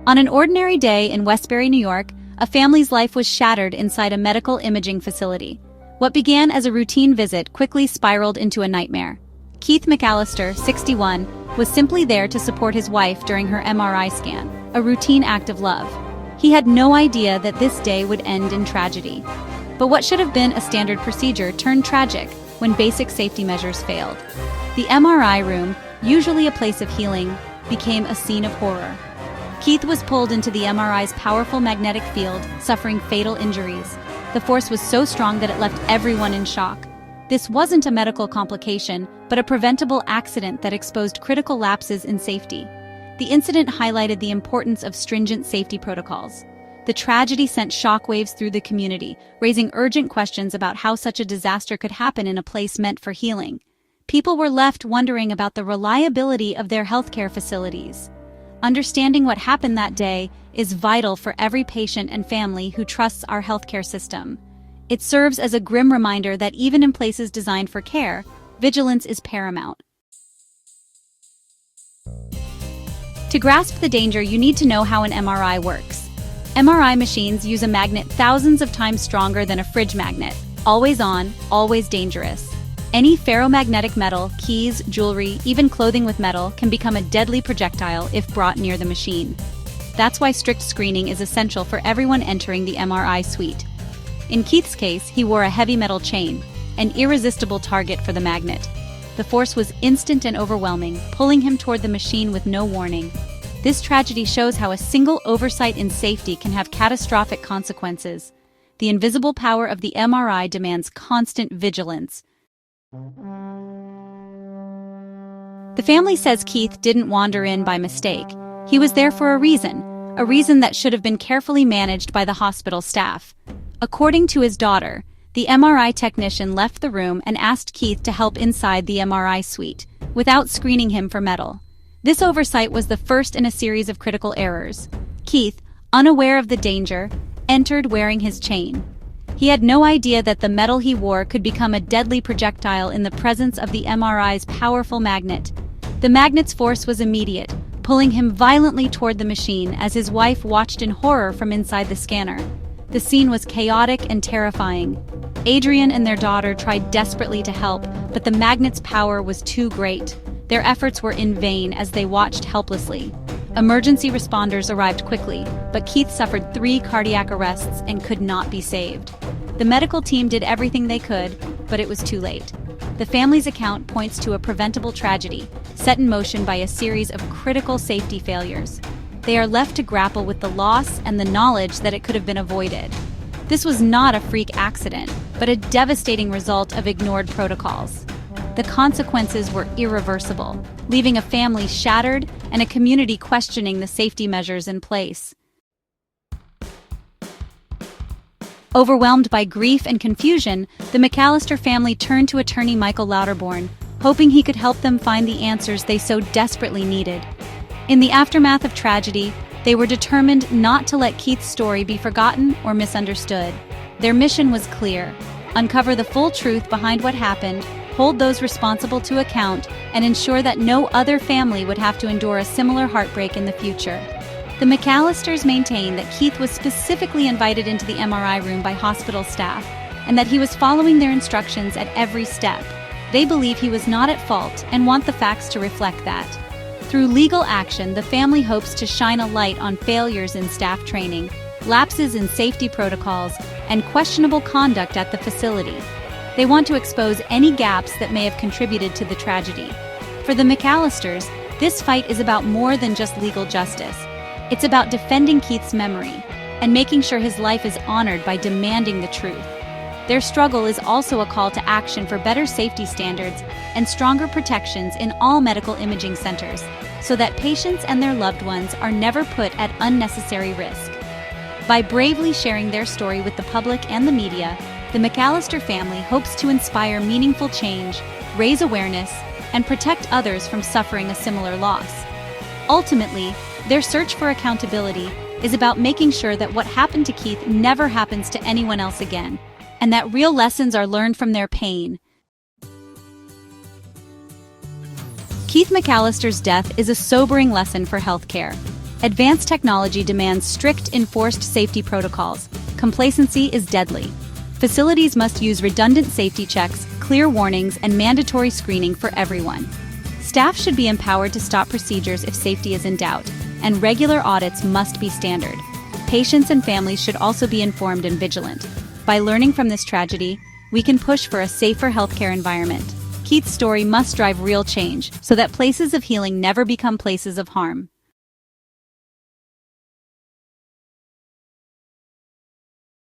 On an ordinary day in Westbury, New York, a family's life was shattered inside a medical imaging facility. What began as a routine visit quickly spiraled into a nightmare. Keith McAllister, 61, was simply there to support his wife during her MRI scan, a routine act of love. He had no idea that this day would end in tragedy. But what should have been a standard procedure turned tragic when basic safety measures failed. The MRI room, usually a place of healing, became a scene of horror. Keith was pulled into the MRI's powerful magnetic field, suffering fatal injuries. The force was so strong that it left everyone in shock. This wasn't a medical complication, but a preventable accident that exposed critical lapses in safety. The incident highlighted the importance of stringent safety protocols. The tragedy sent shockwaves through the community, raising urgent questions about how such a disaster could happen in a place meant for healing. People were left wondering about the reliability of their healthcare facilities. Understanding what happened that day is vital for every patient and family who trusts our healthcare system. It serves as a grim reminder that even in places designed for care, vigilance is paramount. To grasp the danger, you need to know how an MRI works. MRI machines use a magnet thousands of times stronger than a fridge magnet. Always on, always dangerous. Any ferromagnetic metal, keys, jewelry, even clothing with metal can become a deadly projectile if brought near the machine. That's why strict screening is essential for everyone entering the MRI suite. In Keith's case, he wore a heavy metal chain, an irresistible target for the magnet. The force was instant and overwhelming, pulling him toward the machine with no warning. This tragedy shows how a single oversight in safety can have catastrophic consequences. The invisible power of the MRI demands constant vigilance. The family says Keith didn't wander in by mistake. He was there for a reason that should have been carefully managed by the hospital staff. According to his daughter, the MRI technician left the room and asked Keith to help inside the MRI suite, without screening him for metal. This oversight was the first in a series of critical errors. Keith, unaware of the danger, entered wearing his chain. He had no idea that the metal he wore could become a deadly projectile in the presence of the MRI's powerful magnet. The magnet's force was immediate, pulling him violently toward the machine as his wife watched in horror from inside the scanner. The scene was chaotic and terrifying. Adrian and their daughter tried desperately to help, but the magnet's power was too great. Their efforts were in vain as they watched helplessly. Emergency responders arrived quickly, but Keith suffered 3 cardiac arrests and could not be saved. The medical team did everything they could, but it was too late. The family's account points to a preventable tragedy, set in motion by a series of critical safety failures. They are left to grapple with the loss and the knowledge that it could have been avoided. This was not a freak accident, but a devastating result of ignored protocols. The consequences were irreversible, leaving a family shattered and a community questioning the safety measures in place. Overwhelmed by grief and confusion, the McAllister family turned to attorney Michael Lauterborn, hoping he could help them find the answers they so desperately needed. In the aftermath of tragedy, they were determined not to let Keith's story be forgotten or misunderstood. Their mission was clear: uncover the full truth behind what happened, hold those responsible to account, and ensure that no other family would have to endure a similar heartbreak in the future. The McAllisters maintain that Keith was specifically invited into the MRI room by hospital staff, and that he was following their instructions at every step. They believe he was not at fault and want the facts to reflect that. Through legal action, the family hopes to shine a light on failures in staff training, lapses in safety protocols, and questionable conduct at the facility. They want to expose any gaps that may have contributed to the tragedy. For the McAllisters, this fight is about more than just legal justice. It's about defending Keith's memory and making sure his life is honored by demanding the truth. Their struggle is also a call to action for better safety standards and stronger protections in all medical imaging centers, so that patients and their loved ones are never put at unnecessary risk. By bravely sharing their story with the public and the media, the McAllister family hopes to inspire meaningful change, raise awareness, and protect others from suffering a similar loss. Ultimately, their search for accountability is about making sure that what happened to Keith never happens to anyone else again, and that real lessons are learned from their pain. Keith McAllister's death is a sobering lesson for healthcare. Advanced technology demands strict, enforced safety protocols. Complacency is deadly. Facilities must use redundant safety checks, clear warnings, and mandatory screening for everyone. Staff should be empowered to stop procedures if safety is in doubt, and regular audits must be standard. Patients and families should also be informed and vigilant. By learning from this tragedy, we can push for a safer healthcare environment. Keith's story must drive real change so that places of healing never become places of harm.